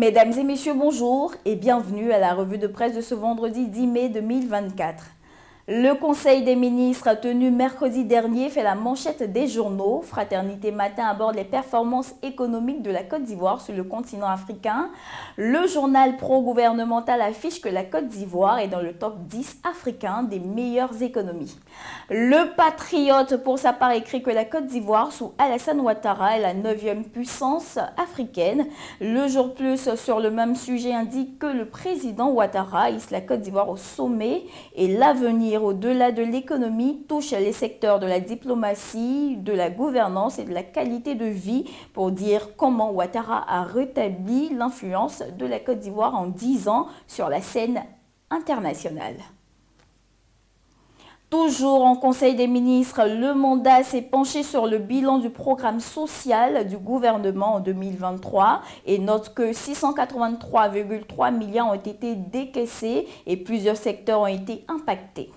Mesdames et messieurs, bonjour et bienvenue à la revue de presse de ce vendredi 10 mai 2024. Le Conseil des ministres tenu mercredi dernier fait la manchette des journaux. Fraternité Matin aborde les performances économiques de la Côte d'Ivoire sur le continent africain. Le journal pro-gouvernemental affiche que la Côte d'Ivoire est dans le top 10 africain des meilleures économies. Le Patriote, pour sa part, écrit que la Côte d'Ivoire, sous Alassane Ouattara, est la 9e puissance africaine. Le Jour Plus, sur le même sujet, indique que le président Ouattara hisse la Côte d'Ivoire au sommet et l'avenir au-delà de l'économie touche les secteurs de la diplomatie, de la gouvernance et de la qualité de vie pour dire comment Ouattara a rétabli l'influence de la Côte d'Ivoire en 10 ans sur la scène internationale. Toujours en Conseil des ministres, le mandat s'est penché sur le bilan du programme social du gouvernement en 2023 et note que 683,3 milliards ont été décaissés et plusieurs secteurs ont été impactés.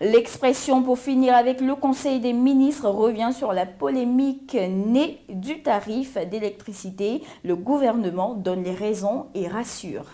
L'expression pour finir avec le Conseil des ministres revient sur la polémique née du tarif d'électricité. Le gouvernement donne les raisons et rassure.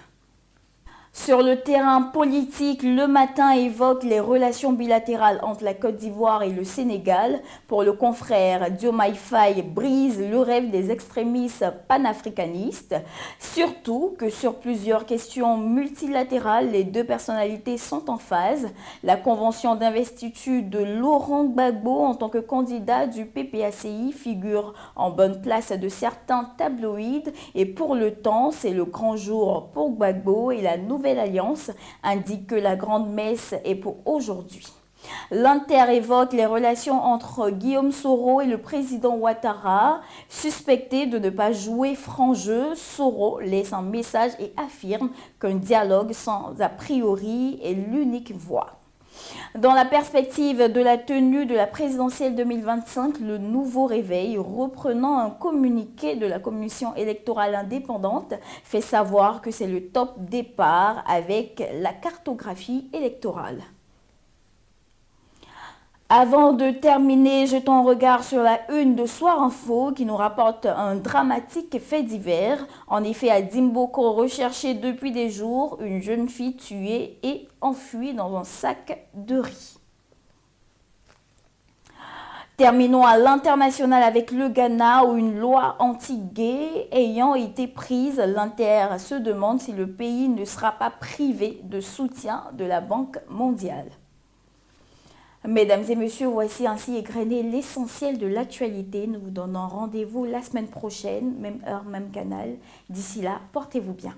Sur le terrain politique, Le Matin évoque les relations bilatérales entre la Côte d'Ivoire et le Sénégal. Pour le confrère, Diomaye Faye brise le rêve des extrémistes panafricanistes. Surtout que sur plusieurs questions multilatérales, les deux personnalités sont en phase. La convention d'investiture de Laurent Gbagbo en tant que candidat du PPACI figure en bonne place de certains tabloïds. Et pour le temps, c'est le grand jour pour Gbagbo et la Nouvelle Alliance indique que la grande messe est pour aujourd'hui. L'Inter évoque les relations entre Guillaume Soro et le président Ouattara. Suspecté de ne pas jouer franc jeu, Soro laisse un message et affirme qu'un dialogue sans a priori est l'unique voie. Dans la perspective de la tenue de la présidentielle 2025, le Nouveau Réveil, reprenant un communiqué de la Commission électorale indépendante, fait savoir que c'est le top départ avec la cartographie électorale. Avant de terminer, jetons un regard sur la une de Soir Info qui nous rapporte un dramatique fait divers. En effet, à Dimboko, recherchée depuis des jours, une jeune fille tuée et enfuie dans un sac de riz. Terminons à l'international avec le Ghana où une loi anti-gay ayant été prise, l'Inter se demande si le pays ne sera pas privé de soutien de la Banque mondiale. Mesdames et messieurs, voici ainsi égrené l'essentiel de l'actualité. Nous vous donnons rendez-vous la semaine prochaine, même heure, même canal. D'ici là, portez-vous bien.